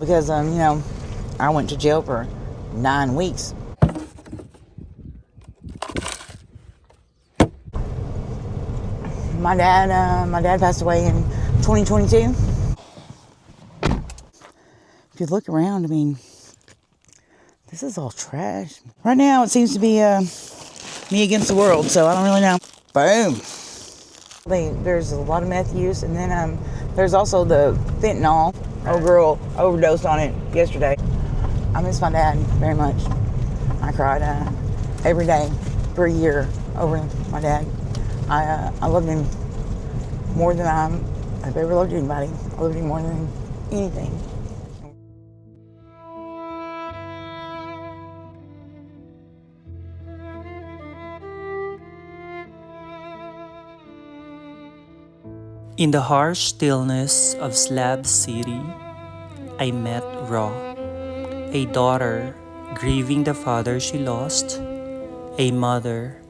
Because, you know, I went to jail for 9 weeks. My dad passed away in 2022. If you look around, I mean, this is all trash. Right now, it seems to be me against the world, so I don't really know. Boom. There's a lot of meth use, and then there's also the fentanyl. Old girl overdosed on it yesterday. I miss my dad very much. I cried every day for a year over my dad. I loved him more than I've ever loved anybody. I loved him more than anything. In the harsh stillness of Slab City, I met Raw, a daughter grieving the father she lost, a mother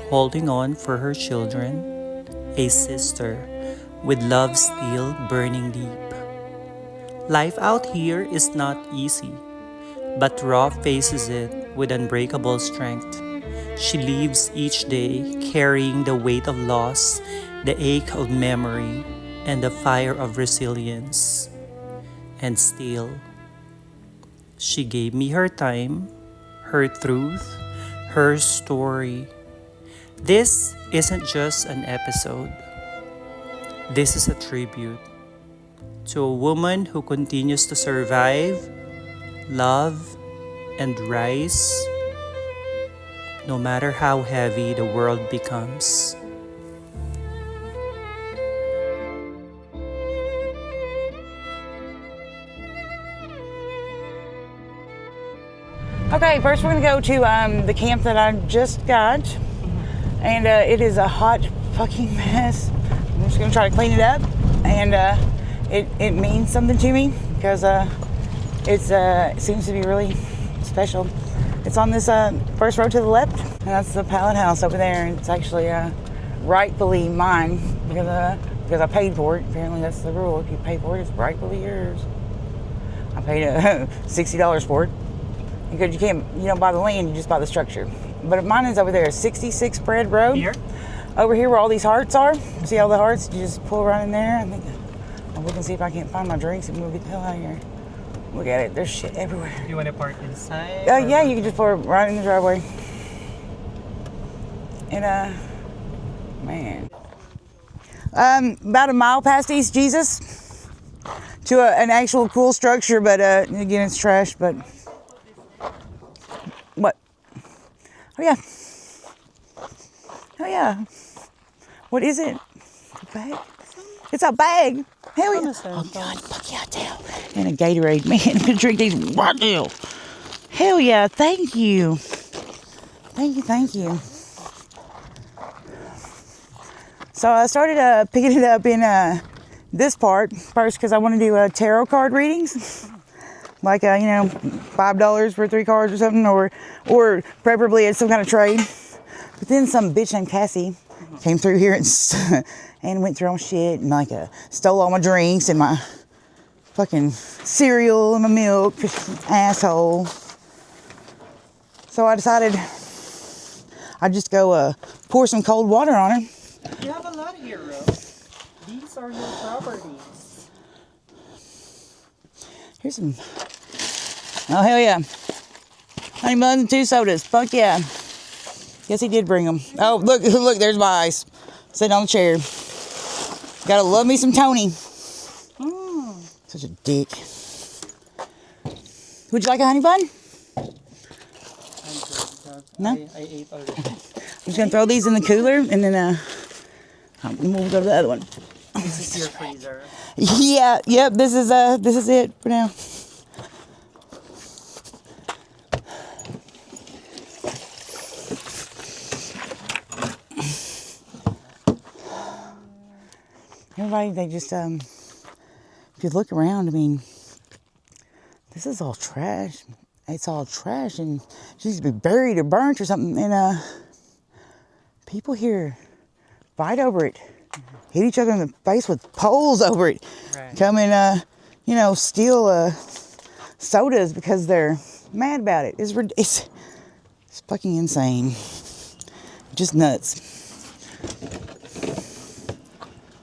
holding on for her children, a sister with love still burning deep. Life out here is not easy, but Raw faces it with unbreakable strength. She lives each day carrying the weight of loss, the ache of memory, and the fire of resilience. And still, she gave me her time, her truth, her story. This isn't just an episode. This is a tribute to a woman who continues to survive, love, and rise, no matter how heavy the world becomes. Okay, first we're gonna go to the camp that I just got, and it is a hot fucking mess. I'm just gonna try to clean it up, and it means something to me because it seems to be really special. It's on this first row to the left, and that's the pallet house over there, and it's actually rightfully mine because I paid for it. Apparently that's the rule. If you pay for it, it's rightfully yours. I paid $60 for it. Because you don't buy the land, you just buy the structure. But mine is over there, 66 Spread Road. Here? Over here where all these hearts are. See all the hearts? You just pull right in there. I'll look and see if I can't find my drinks and we'll get the hell out of here. Look at it, there's shit everywhere. You want to park inside? Yeah, you can just pull it right in the driveway. And man. About a mile past East Jesus to an actual cool structure, but again, it's trash, but. What? Oh yeah. Oh yeah. What is it? A bag? It's a bag. Hell yeah. Oh God, fuck yeah, tell. And a Gatorade, man. I'm gonna drink these right now. Hell yeah, thank you. Thank you. So I started picking it up in this part first because I want to do tarot card readings. Like, $5 for 3 cards or something, or preferably it's some kind of trade. But then some bitch named Cassie came through here and went through all shit and stole all my drinks and my fucking cereal and my milk, asshole. So I decided I'd just go pour some cold water on her. You have a lot here, Rose. These are your properties. Here's some. Oh, hell yeah. Honey buns and 2 sodas. Fuck yeah. Guess he did bring them. Oh, look, there's my ice. Sitting on the chair. Gotta love me some Tony. Such a dick. Would you like a honey bun? No? I ate already. I'm just gonna throw these in the cooler and then we'll go to the other one. This is your freezer. Yeah, yep, this is it for now. Everybody, they just if you look around, I mean, this is all trash. It's all trash and it needs to be buried or burnt or something. And people here fight over it. Hit each other in the face with poles over it. Right. Come and, steal sodas because they're mad about it. It's fucking insane. Just nuts.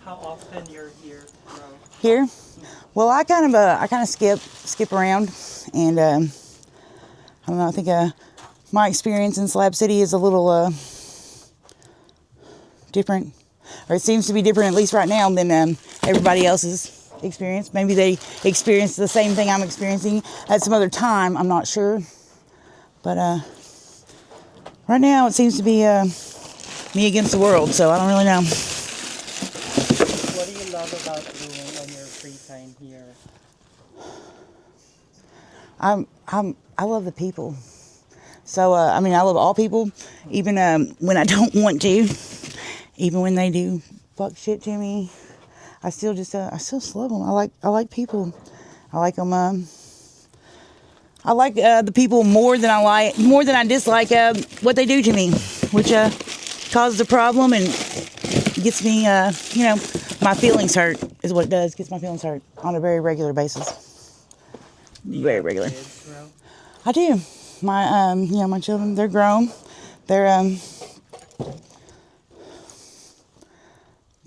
How often you're here, bro? Here? Well, I kind of skip around, and I don't know. I think my experience in Slab City is a little different, or it seems to be different, at least right now, than everybody else's experience. Maybe they experienced the same thing I'm experiencing at some other time. I'm not sure, but right now it seems to be me against the world. So I don't really know. What do you love about doing on your free time here? I love the people. So I love all people, even when I don't want to, even when they do fuck shit to me. I still just love them. I like people. I like them. I like the people more than I dislike what they do to me, which causes a problem and gets me, my feelings hurt is what it does. Gets my feelings hurt on a very regular basis. Very regular. Kids, bro? I do. My children, they're grown. They're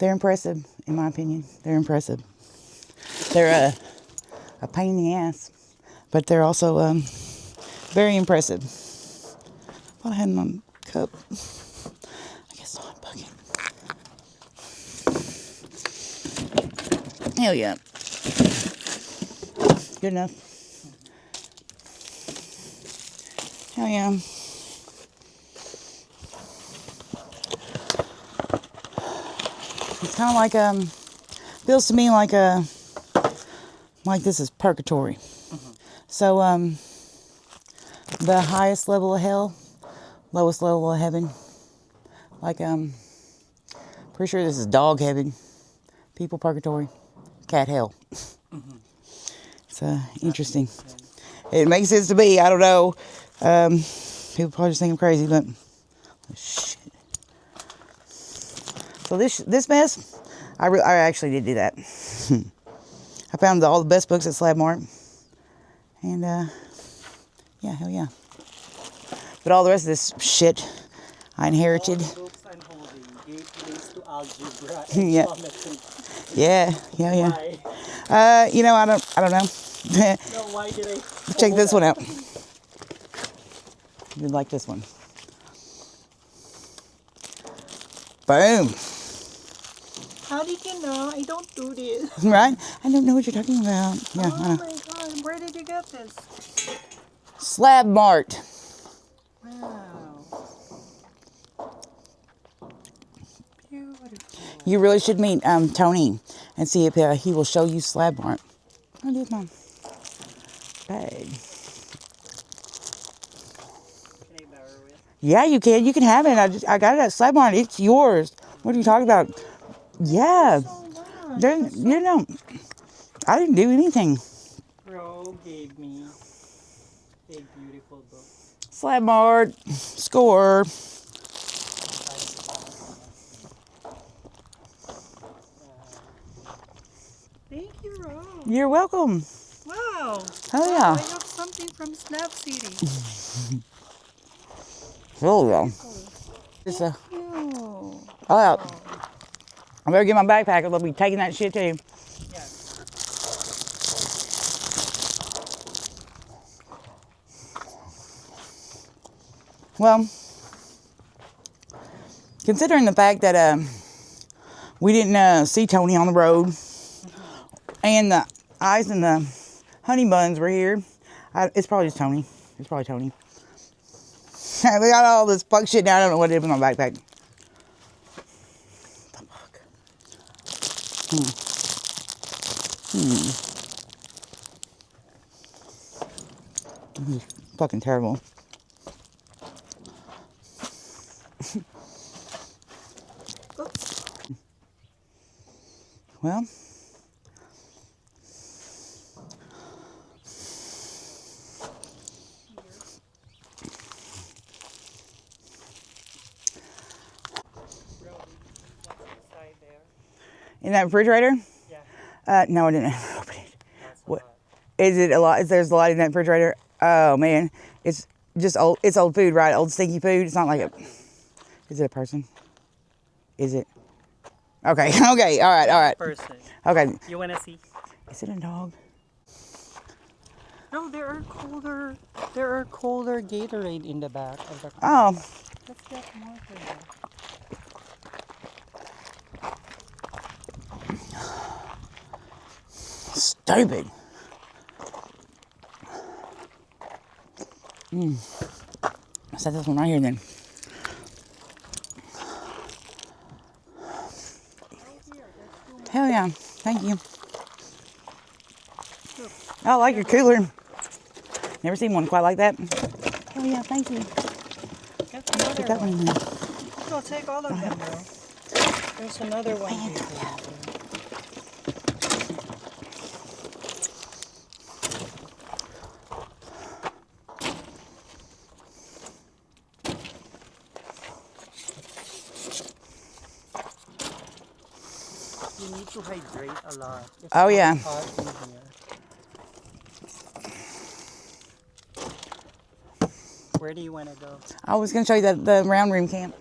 impressive, in my opinion. They're impressive. They're a pain in the ass, but they're also very impressive. I thought I had my cup. I guess not. Bucket. Hell yeah. Good enough. Hell yeah. It's kind of like feels to me like this is purgatory. So the highest level of hell, lowest level of heaven. Like pretty sure this is dog heaven, people purgatory, cat hell. It's interesting. It makes sense to me. I don't know. People probably just think I'm crazy, but shit. So this mess, I actually did do that. I found all the best books at Slab Mart, and yeah, hell yeah. But all the rest of this shit, I inherited. All the books I'm holding, gateways to algebra and Yeah. geometry. Yeah. Why? I don't know. No, why did I Check this one out. You'd like this one. Boom. How did you know? I don't do this. Right? I don't know what you're talking about. Yeah, I Oh know. my god, where did you get this? Slab Mart. Wow. Beautiful. You really should meet Tony and see if he will show you Slab Mart. I did my bag. Can I borrow it? Yeah, you can. You can have it. I got it at Slab Mart. It's yours. What are you talking about? Yeah. So much. There, I didn't do anything. Bro gave me a beautiful book. Slab Mart. Score. Thank you, Ro. You're welcome. Wow. Hell I yeah. have something from Slab City. Hell yeah. Just, You. oh, yeah. I better get my backpack. I'll be taking that shit too. Yeah. Well, considering the fact that we didn't see Tony on the road, and the eyes and the honey buns were here, it's probably just Tony. It's probably Tony. We got all this fuck shit now. I don't know what it is in my backpack. Fuck. This is fucking terrible. Well, in that refrigerator? Yeah. No, I didn't open it. Is it a lot? There's a lot in that refrigerator. Oh man, it's just old. It's old food, right? Old stinky food. It's not like a. Is it a person? Is it? Okay. Okay. All right. Person. Okay. You wanna see? Is it a dog? No, there are colder. There are colder Gatorade in the back of the car. Oh. Let's get more for that. Stupid. Set this one right here then. Hell yeah. Thank you. I like your cooler. Never seen one quite like that. Oh yeah, thank you. Get Put another that one in one. there. No, take all of them, bro. There's another one here. You need to hydrate a lot. It's Oh, yeah. hot in here. Where do you want to go? I was gonna show you the round room camp.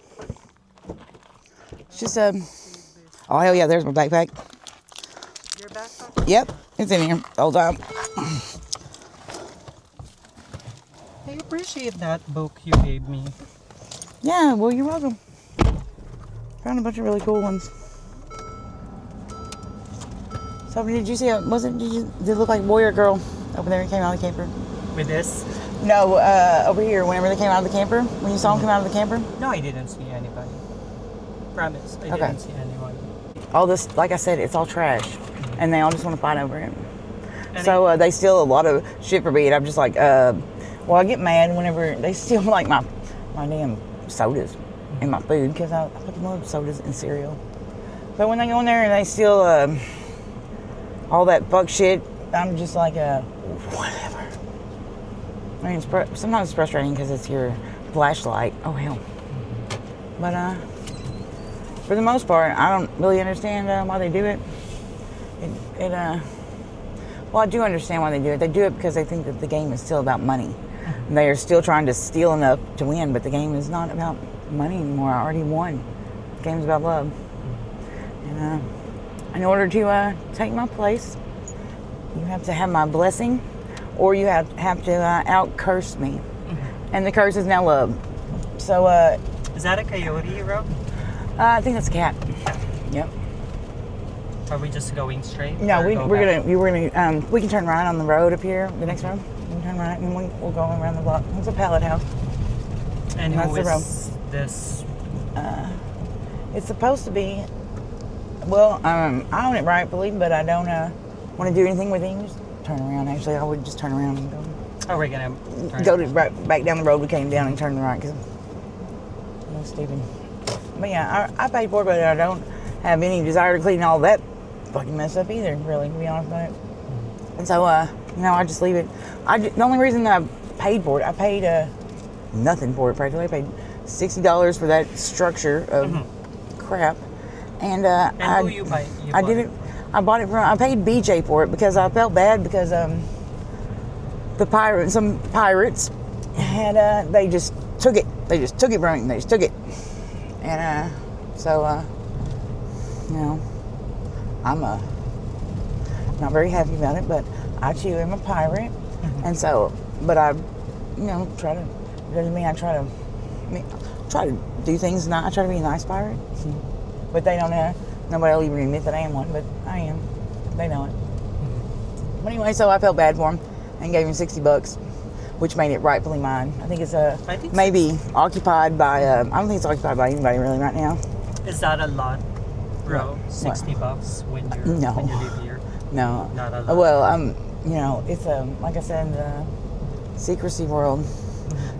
It's just oh hell yeah, there's my backpack. Your backpack? Yep, it's in here the whole time. I appreciate that book you gave me. Yeah, well you're welcome. Found a bunch of really cool ones. So did you see it? Did it look like boy or girl over there? He came out of the camper. With this? No, over here. Whenever they came out of the camper, when you saw them come out of the camper. No, I didn't see anybody. Promise, I didn't see anyone. All this, like I said, it's all trash, and they all just want to fight over it. And So they steal a lot of shit for me, and I'm just like, well, I get mad whenever they steal like my damn sodas and my food because I fucking love sodas and cereal. But when they go in there and they steal all that fuck shit, I'm just like, whatever. I mean, sometimes it's frustrating because it's your flashlight. Oh hell. But for the most part, I don't really understand why they do it. Well, I do understand why they do it. They do it because they think that the game is still about money. They are still trying to steal enough to win, but the game is not about money anymore. I already won. The game's about love. And in order to take my place, you have to have my blessing, or you have to out-curse me. And the curse is now love. So, is that a coyote, Rob? I think that's a cat. Yep. Are we just going straight? No, we can turn right on the road up here, the next road. We can turn right and we'll go around the block. It's a pallet house. And that's who the road. is this? It's supposed to be, well, I own it rightfully, but I don't want to do anything with it. You just turn around. Actually, I would just turn around and go. Oh, we're gonna Back down the road we came down and turn to the right because I'm stupid. But yeah, I paid for it, but I don't have any desire to clean all that fucking mess up either, really, to be honest about it. And so, I just leave it. The only reason that I paid for it, I paid nothing for it practically. I paid $60 for that structure of crap. And who you buy? I did it. I bought it from. I paid BJ for it because I felt bad because some pirates had they just took it. They just took it from me. They just took it. And I'm not very happy about it, but I too am a pirate, and so, but I, try to. Doesn't mean I try to do things. I try to be a nice pirate, but they don't know. Nobody will even admit that I am one, but I am. They know it. But anyway, so I felt bad for him and gave him $60, which made it rightfully mine. I think it's maybe occupied by. I don't think it's occupied by anybody really right now. Is that a lot, bro? $60 when you live here? No, not a lot. Well, it's like I said, in the secrecy world.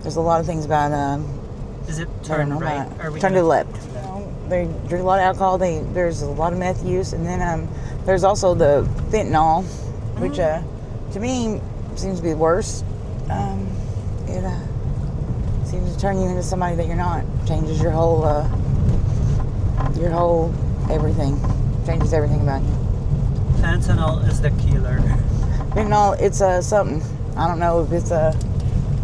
There's a lot of things about. Is it turn right? Turn to the left. They drink a lot of alcohol. There's a lot of meth use, and then there's also the fentanyl, which to me seems to be worse. It seems to turn you into somebody that you're not. Changes your whole everything. Changes everything about you. Fentanyl is the killer. Fentanyl, it's something. I don't know if it's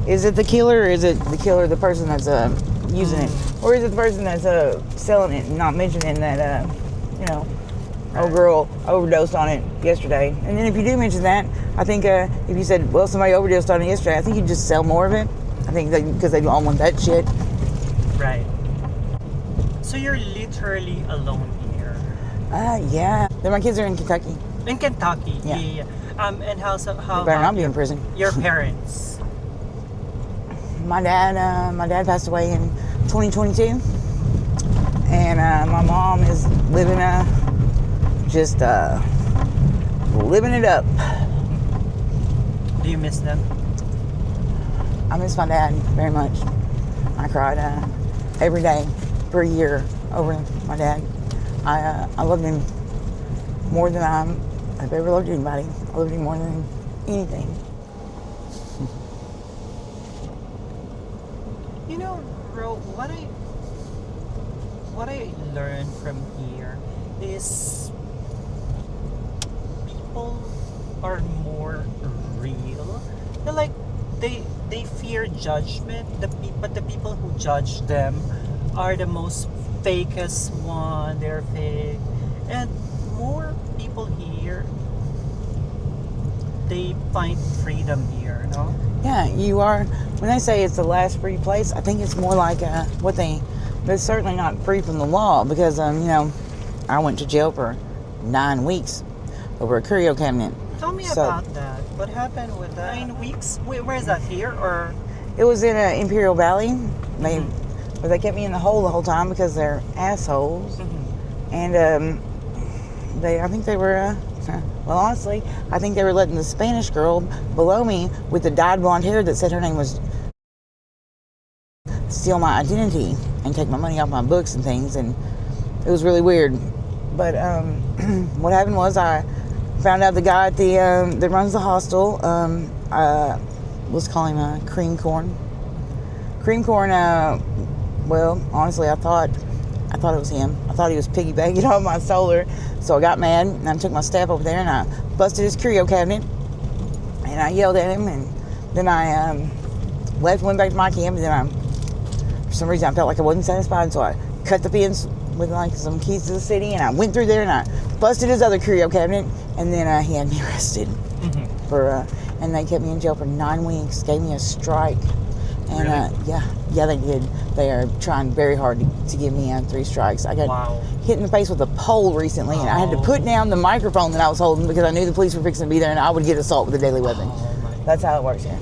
is it the killer, or is it the killer, the person that's using it, or is it the person that's selling it and not mentioning that old girl overdosed on it yesterday? And then if you do mention that, I think if you said, well, somebody overdosed on it yesterday, I think you'd just sell more of it. I think because they all want that shit. Right. So you're literally alone here. Yeah. Then my kids are in Kentucky. In Kentucky. Yeah. And how They better not be in prison. Your parents? My dad passed away in 2022, and my mom is living just living it up. Do you miss them? I miss my dad very much. I cried every day for a year over my dad. I loved him more than I've ever loved anybody. I loved him more than anything. You know, Ro, what I learned from here is people are more real. They're like they fear judgment. But the people who judge them are the most fakest one. They're fake, and more people here, they find freedom here. No. Yeah, you are. When they say it's the last free place, I think it's more like but it's certainly not free from the law because, I went to jail for 9 weeks over a curio cabinet. Tell me about that. What happened with that? 9 weeks? Where is that, here or? It was in Imperial Valley. But they kept me in the hole the whole time because they're assholes. Mm-hmm. And I think they were, well, honestly, I think they were letting the Spanish girl below me with the dyed blonde hair that said her name was steal my identity and take my money off my books and things, and it was really weird. But what happened was I found out the guy at the that runs the hostel, let's call him Cream Corn. Cream Corn, well, honestly, I thought it was him. I thought he was piggybacking on my solar. So I got mad and I took my staff over there and I busted his curio cabinet and I yelled at him, and then I left, went back to my camp, and then for some reason I felt like I wasn't satisfied, so I cut the fence with like some keys to the city and I went through there and I busted his other curio cabinet, and then he had me arrested for and they kept me in jail for 9 weeks, gave me a strike. And really? Yeah, they did. They are trying very hard to give me 3 strikes. I got hit in the face with a pole recently, and I had to put down the microphone that I was holding because I knew the police were fixing to be there, and I would get assault with a deadly weapon. That's how it works here,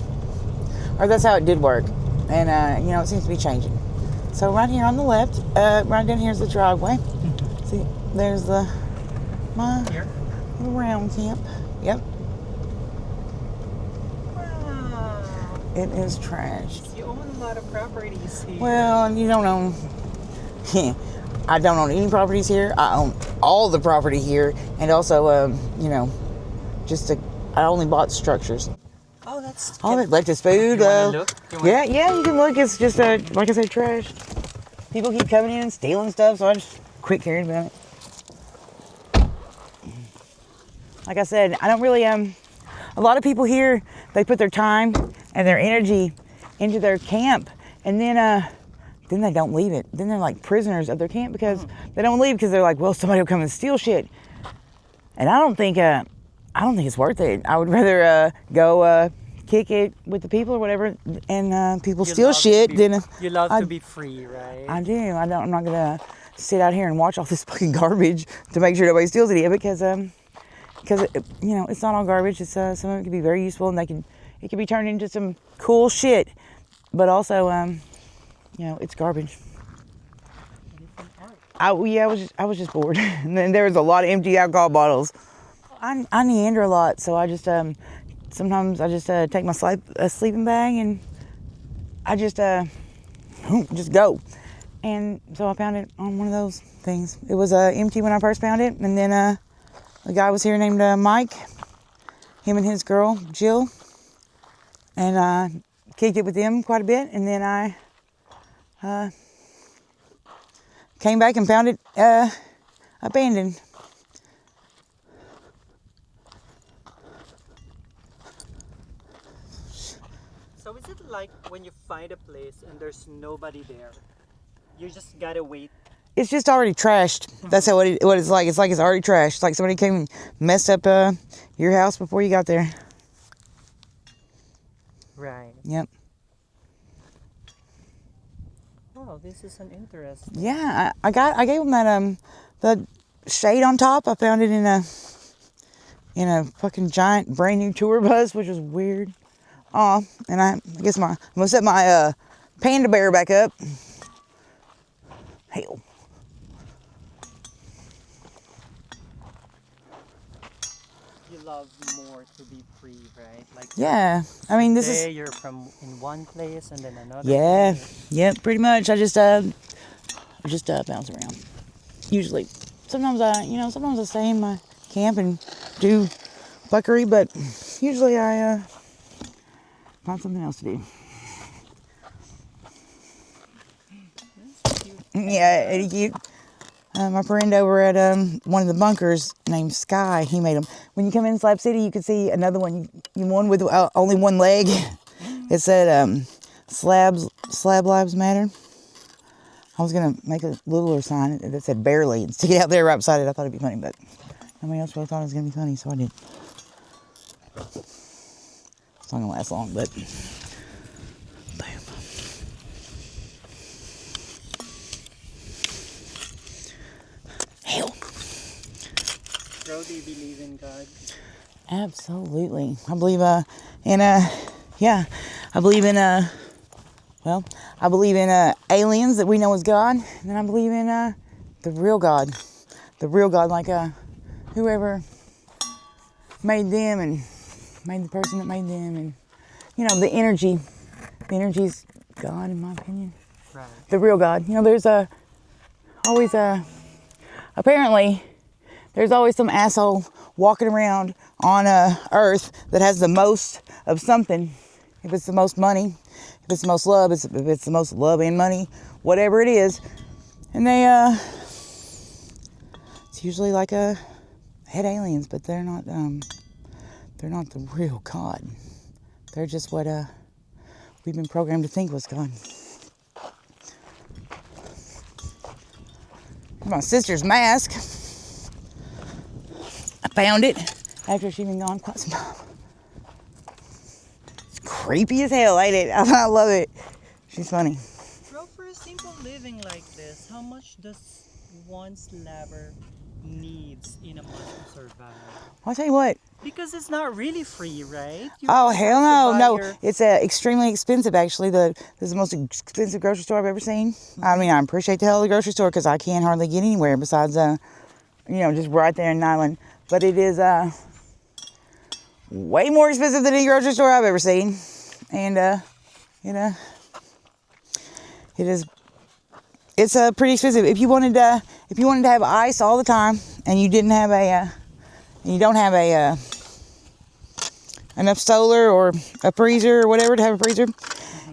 or that's how it did work. And it seems to be changing. So right here on the left, right down here is the driveway. See, there's my little round camp. Yep. It is trashed. You own a lot of properties here. Well, you don't own. I don't own any properties here. I own all the property here, and also, I only bought structures. Oh, that's. All of it left is food. You wanna look? Yeah, you can look. It's just like I said, trash. People keep coming in and stealing stuff, so I just quit caring about it. Like I said, I don't really A lot of people here, they put their time and their energy into their camp, and then they don't leave it. Then they're like prisoners of their camp because they don't leave because they're like, well, somebody will come and steal shit. And I don't think it's worth it. I would rather go kick it with the people or whatever, and people steal shit. Then you love to be free, right? I do. I'm not gonna sit out here and watch all this fucking garbage to make sure nobody steals any of it because it's not all garbage. It's some of it can be very useful, and it can be turned into some cool shit. But also, it's garbage. I was just bored, and then there was a lot of empty alcohol bottles. I neander a lot, so I just sometimes I just take my sleeping bag and I just go. And so I found it on one of those things. It was empty when I first found it, and then a guy was here named Mike, him and his girl Jill, and I kicked it with them quite a bit, and then I came back and found it abandoned. So is it like when you find a place and there's nobody there, you just gotta wait? It's just already trashed. That's what it's like. It's like it's already trashed. Like somebody came and messed up your house before you got there. Right. Yep. Oh, this is an interesting. Yeah, I gave them that the shade on top. I found it in a fucking giant brand new tour bus, which was weird. Oh, and I guess I'm gonna set my panda bear back up. Hell. You love more to be free, right? Like Yeah, I mean this today is. you're from in one place and then another. Yeah, place. yep, pretty much. I just bounce around. Usually, sometimes I stay in my camp and do buckery, but usually I find something else to do. That's cute. Yeah, Eddie cute. My friend over at one of the bunkers named Sky, he made them. When you come in Slab City, you can see another one. One with only one leg. It said Slab Lives Matter. I was gonna make a littler sign that said barely and stick it out there right beside it. I thought it'd be funny, but nobody else really thought it was gonna be funny, so I did. It's not gonna last long, but boom. Hell. Bro, do you believe in God? Absolutely. I believe yeah. I believe in I believe in aliens that we know as God, and then I believe in the real God. The real God, like whoever made them and made the person that made them, and the energy. The energy's God, in my opinion. Right. The real God. There's always apparently there's always some asshole walking around on Earth that has the most of something. If it's the most money, if it's the most love, if it's the most love and money, whatever it is, and they it's usually like head aliens, but they're not the real God. They're just what we've been programmed to think was God. My sister's mask. I found it after she'd been gone quite some time. It's creepy as hell, ain't it? I love it. She's funny. Bro, for a simple living like this, how much does one slabber needs in a month to survive? I'll tell you what. Because it's not really free, right? Oh, hell no. No, your... it's extremely expensive, actually. This is the most expensive grocery store I've ever seen. Mm-hmm. I mean, I appreciate the hell of the grocery store because I can't hardly get anywhere besides, just right there in Nyland. But it is way more expensive than any grocery store I've ever seen. And, it's pretty expensive. If you wanted to have ice all the time and you didn't have you don't have enough solar or a freezer or whatever to have a freezer,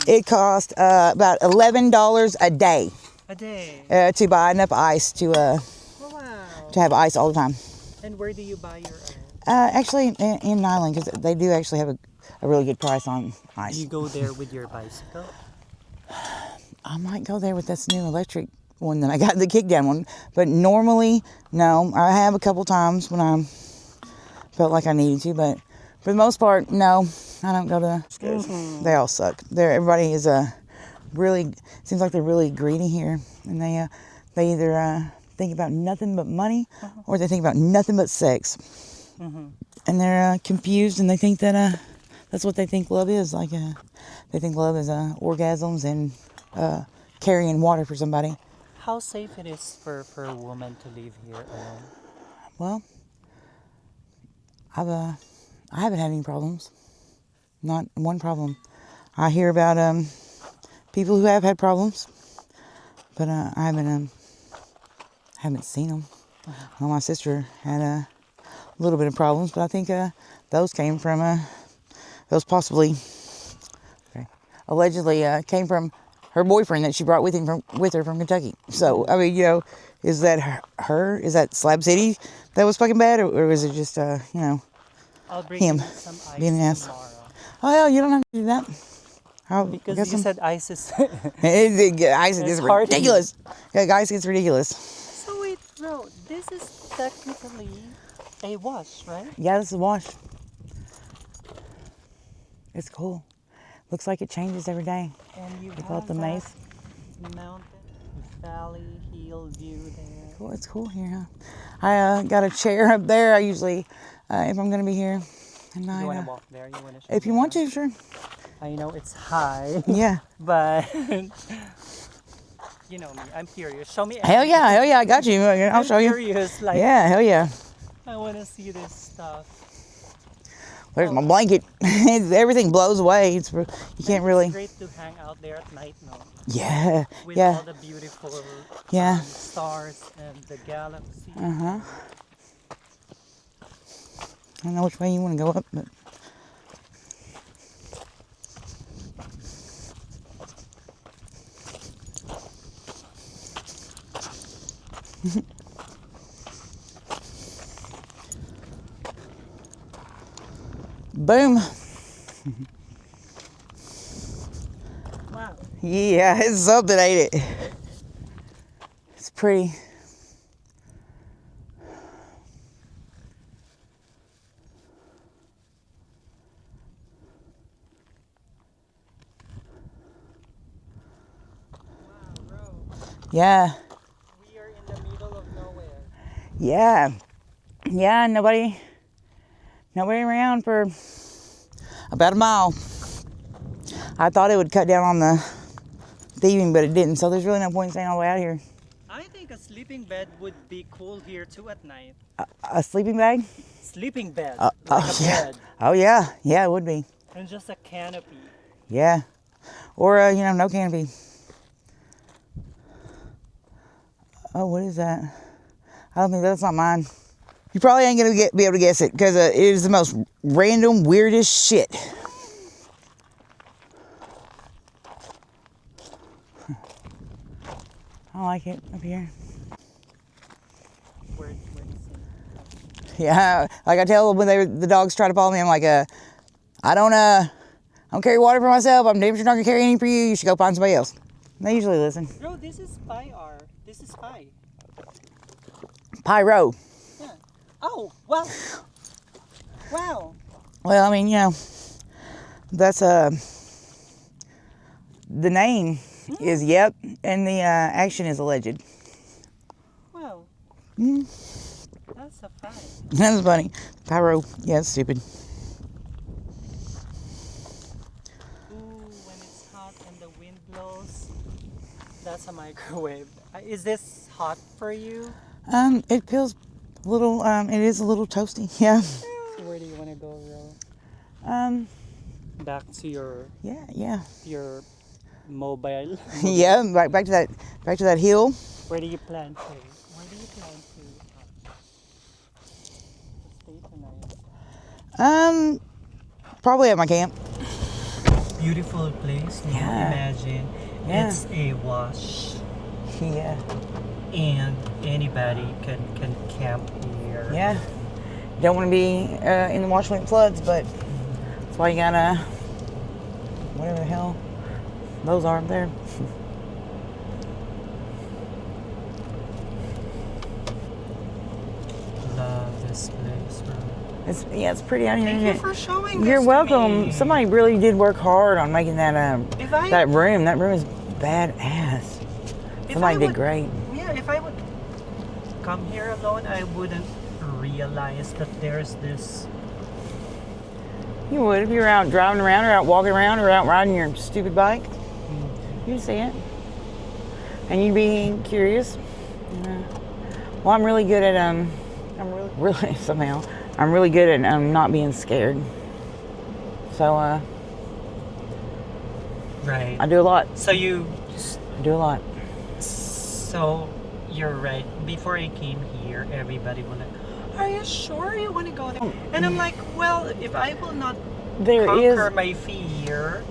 it costs about $11 a day. A day? To buy enough ice to have ice all the time. And where do you buy your ice? Actually, in Nyland, because they do actually have a really good price on ice. You go there with your bicycle? I might go there with this new electric one that I got, the kickdown one. But normally, no. I have a couple times when I felt like I needed to, but for the most part, no. I don't go to. They all suck. Everybody is really seems like they're really greedy here, and they either think about nothing but money, or they think about nothing but sex, and they're confused, and they think that that's what they think love is. Like they think love is orgasms and carrying water for somebody. How safe it is for a woman to live here alone? Well, I haven't had any problems. Not one problem. I hear about people who have had problems, but I haven't seen them. Well, my sister had a little bit of problems, but I think those came from allegedly came from her boyfriend that she brought with her from Kentucky. So I mean, is that her? Is that Slab City that was fucking bad, or was it just I'll bring him you some ice being an ass? tomorrow. Oh hell, you don't have to do that. How? Because guess you I'm- said ice is... Ice It's is hard to ridiculous. Yeah, guys, it's ridiculous. So wait, bro, this is technically a wash, right? Yeah, this is wash. It's cool. Looks like it changes every day. And you They call it have the that maze. mountain, valley, hill view there. Cool. It's cool here, huh? I got a chair up there. I usually, if I'm gonna be here, and You want to walk there? You want to show if you me want around? to, sure. I know it's high, Yeah. but you know me, I'm curious. Show me. Hell yeah, I got you. I'll I'm show you. curious, like, Yeah, hell yeah. I want to see this stuff. There's my blanket. Everything blows away. You can't really. It's great to hang out there at night, no? Yeah, With yeah, all the beautiful yeah. stars and the galaxy. I don't know which way you want to go up, but. Boom. Wow. Yeah, it's something, ain't it? It's pretty. Wow, bro. Yeah, We are in the middle of nowhere. yeah, yeah. Nobody around for about a mile. I thought it would cut down on the thieving, but it didn't. So there's really no point in staying all the way out here. I think a sleeping bed would be cool here too at night. A sleeping bag? Sleeping bed, Oh like a yeah. bed, Oh yeah, yeah. It would be. and just a canopy. Yeah, or no canopy. Oh, what is that? I don't think that's not mine. You probably ain't gonna be able to guess it because it is the most random, weirdest shit. I like it up here. Where do you see? Yeah, like I tell them when the dogs try to follow me, I'm like, I don't carry water for myself. I'm damn sure not gonna carry any for you. You should go find somebody else. And they usually listen. Bro, this is Pi R. This is Pi. Pyro. Yeah. Oh, wow. Wow. Well, I mean, that's the name is yep, and the action is alleged. Wow. That's a fact. That's funny. Pyro. Yeah, it's stupid. Ooh, when it's hot and the wind blows, that's a microwave. Is this hot for you? It feels a little. It is a little toasty. Yeah. So where do you want to go, Ro? Back to Yeah. your mobile. Yeah. Back to that hill. Where do you plan to? Where do you plan to stay tonight? Probably at my camp. Beautiful place. Now Yeah. imagine Yeah. it's a wash, Yeah. and anybody can camp here. Yeah. Don't want to be in the wash when it floods, but that's why you gotta whatever the hell those are up there. Love this place, bro. It's pretty out here. Thank isn't you it? for showing You're this welcome. to me. Somebody really did work hard on making that If I- that room. That room is badass. If Somebody I did would- great. Yeah, if I would come here alone, I wouldn't realize that there's this. You would if you were out driving around or out walking around or out riding your stupid bike. You'd see it. And you'd be curious. Well, I'm really good at I'm really somehow I'm really good at not being scared. So Right. I do a lot. So you. I do a lot. So you're right. Before I came here, everybody was like, "Are you sure you want to go there?" And I'm like, "Well, if I will not There conquer is my fear,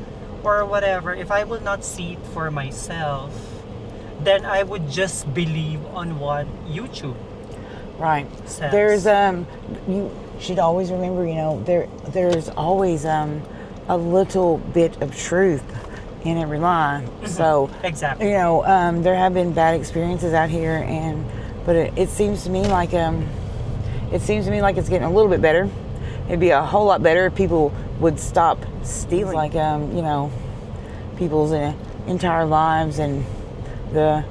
or whatever, if I will not see it for myself, then I would just believe on what YouTube right. says." There's you should always remember, there's always a little bit of truth in every lie. So Exactly. you know, there have been bad experiences out here, but it seems to me like it's getting a little bit better. It'd be a whole lot better if people would stop stealing, like you know, people's entire lives and the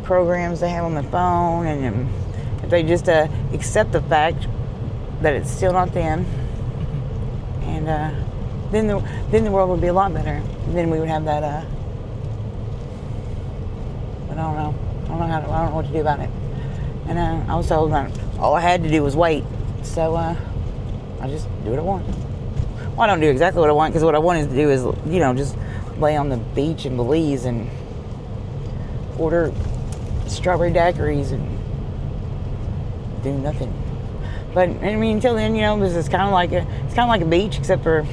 programs they have on the phone, and if they just accept the fact that it's still not them, and then the world would be a lot better. Then we would have that. But I don't know. I don't know what to do about it. And I was told that all I had to do was wait. So I just do what I want. Well, I don't do exactly what I want, because what I wanted to do is, you know, just lay on the beach in Belize and order strawberry daiquiris and do nothing. But I mean, until then, you know, it's kind of like a beach, except for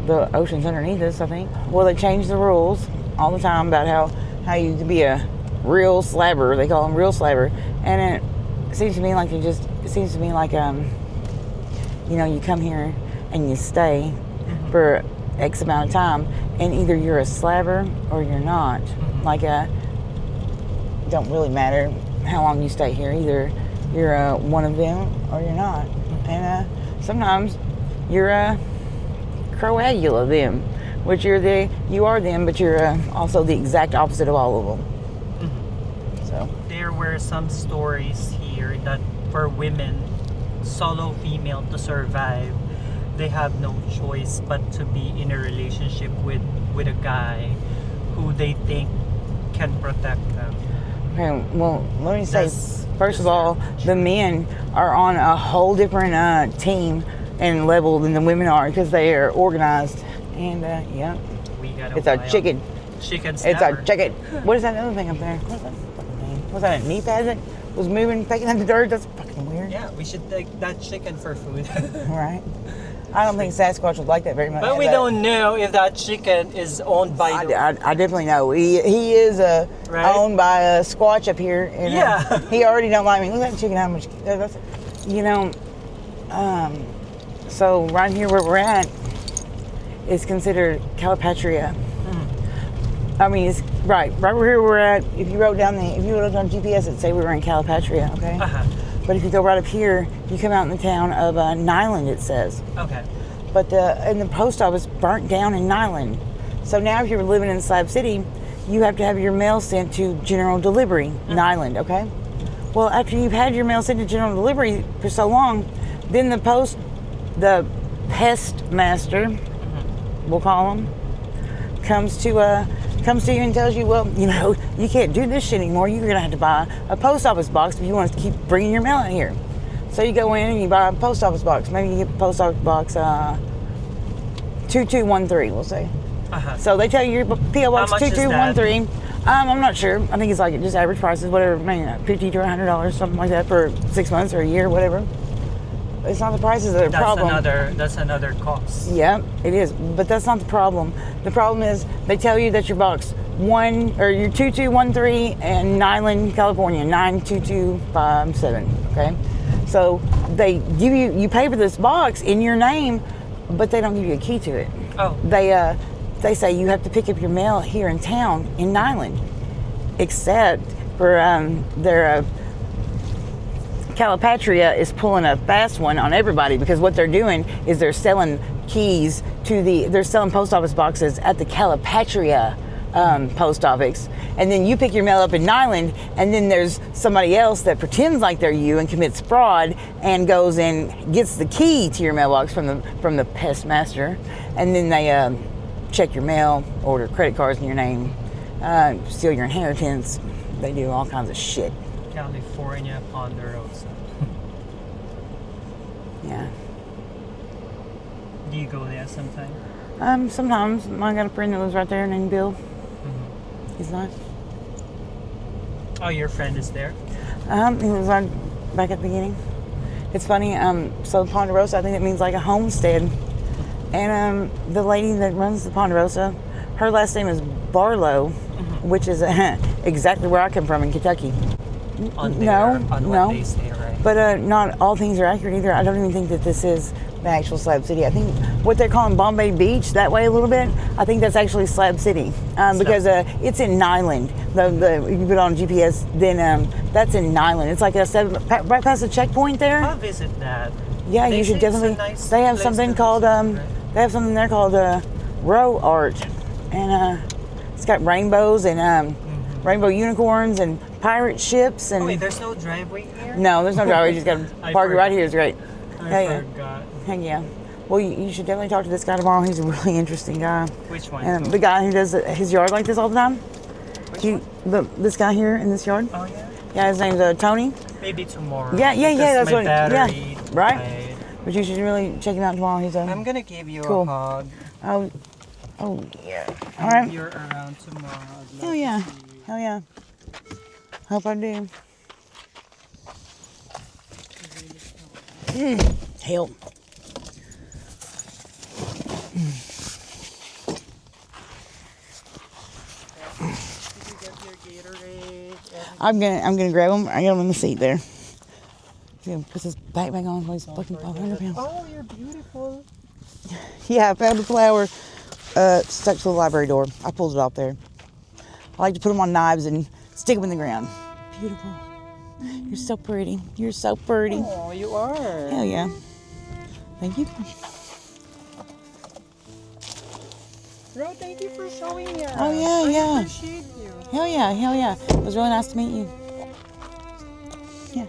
the ocean's underneath us, I think. Well, they change the rules all the time about how you can be a real slabber. They call them real slabber, and it seems to me like you know, you come here and you stay for X amount of time, and either you're a slabber or you're not. Like it don't really matter how long you stay here. Either you're one of them or you're not. And sometimes you're a coagula of them, which you are them, but you're also the exact opposite of all of them. So there were some stories here that for women, solo female, to survive, they have no choice but to be in a relationship with a guy who they think can protect them. Okay, well, let me say, first of all, the men are on a whole different team and level than the women are, because they are organized. And yeah, it's a chicken. Chicken It's a chicken. What is that other thing up there? What's that fucking name? Was that a knee pad that was moving, pecking at the dirt? That's fucking weird. Yeah, we should take that chicken for food. Right. I don't think Sasquatch would like that very much. But we don't know if that chicken is owned by I definitely know. He is right? owned by a Squatch up here. And, yeah. He already don't like me. Look at that chicken, how much... That's, you know, so right here where we're at is considered Calipatria. I mean, it's right here where we're at. If you wrote down on GPS, it'd say we were in Calipatria, okay? But if you go right up here, you come out in the town of Nyland, it says. Okay. But the post office burnt down in Nyland. So now if you're living in Slab City, you have to have your mail sent to general delivery, Nyland, okay? Well, after you've had your mail sent to general delivery for so long, then the pest master, we'll call him, comes to you and tells you, well, you know, you can't do this shit anymore. You're gonna have to buy a post office box if you want to keep bringing your mail out here. So you go in and you buy a post office box. Maybe you get post office box 2213, we'll say. So they tell you your PO box 2213. I'm not sure. I think it's like just average prices, whatever, maybe $50 to $100, something like that, for 6 months or a year, whatever. It's not the prices that are the problem. That's another cost. Yeah, it is. But that's not the problem. The problem is they tell you that your box your 2213 in Nyland, California, 92257. Okay, so they give you pay for this box in your name, but they don't give you a key to it. Oh. They say you have to pick up your mail here in town in Nyland, except for their. Calipatria is pulling a fast one on everybody, because what they're doing is they're selling keys they're selling post office boxes at the Calipatria post office, and then you pick your mail up in Nyland, and then there's somebody else that pretends like they're you and commits fraud and goes and gets the key to your mailbox from the pest master, and then they check your mail, order credit cards in your name, steal your inheritance. They do all kinds of shit. California Ponderosa. Yeah. Do you go there sometime? Sometimes. I got a friend that lives right there named Bill. He's nice. Oh, your friend is there? He was on back at the beginning. It's funny. So Ponderosa, I think it means like a homestead. And the lady that runs the Ponderosa, her last name is Barlow, which is exactly where I come from in Kentucky. On what they say, right? But not all things are accurate either. I don't even think that this is the actual Slab City. I think what they're calling Bombay Beach that way a little bit. I think that's actually Slab City because it's in Nyland. You put it on GPS, then that's in Nyland. It's like right past the checkpoint there. I'll visit that. Yeah, They you say should it's a definitely. nice They have place something to called visit, right? they have something there called row art, and it's got rainbows and rainbow unicorns and pirate ships and. Oh wait, there's no driveway here? No, there's no driveway. You just got to park it right here. It's great. I forgot. Heck yeah. Well, you should definitely talk to this guy tomorrow. He's a really interesting guy. Which one? And the guy who does his yard like this all the time. Which one? This guy here in this yard. Oh yeah? Yeah, his name's Tony. Maybe tomorrow. Yeah. That's my what. battery Right. died. But you should really check him out tomorrow. He's I'm gonna give you cool. a hug. Oh yeah. All right. If you're around tomorrow, I'd love Hell yeah. to see you. Hell yeah. Hope I do. Help. I'm gonna grab him. I got him in the seat there. He's gonna put his backpack on. He's fucking 500 pounds. Oh, you're beautiful. Yeah, I found a flower stuck to the library door. I pulled it off there. I like to put them on knives and stick them in the ground. Beautiful. You're so pretty. You're so pretty. Oh, you are. Hell yeah. Thank you. Ro, thank you for showing me. Oh yeah. I appreciate you. Hell yeah. It was really nice to meet you. Yeah.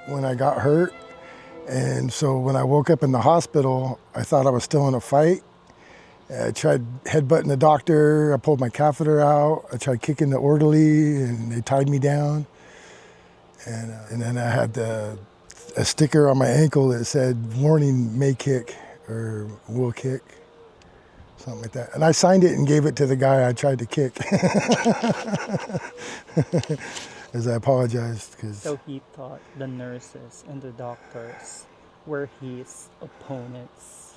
When I got hurt, and so when I woke up in the hospital, I thought I was still in a fight. I tried headbutting the doctor, I pulled my catheter out, I tried kicking the orderly, and they tied me down. And then I had a sticker on my ankle that said, warning, may kick, or will kick, something like that. And I signed it and gave it to the guy I tried to kick. As I apologized. So he thought the nurses and the doctors were his opponents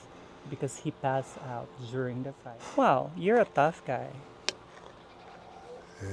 because he passed out during the fight. Wow, you're a tough guy. Yeah.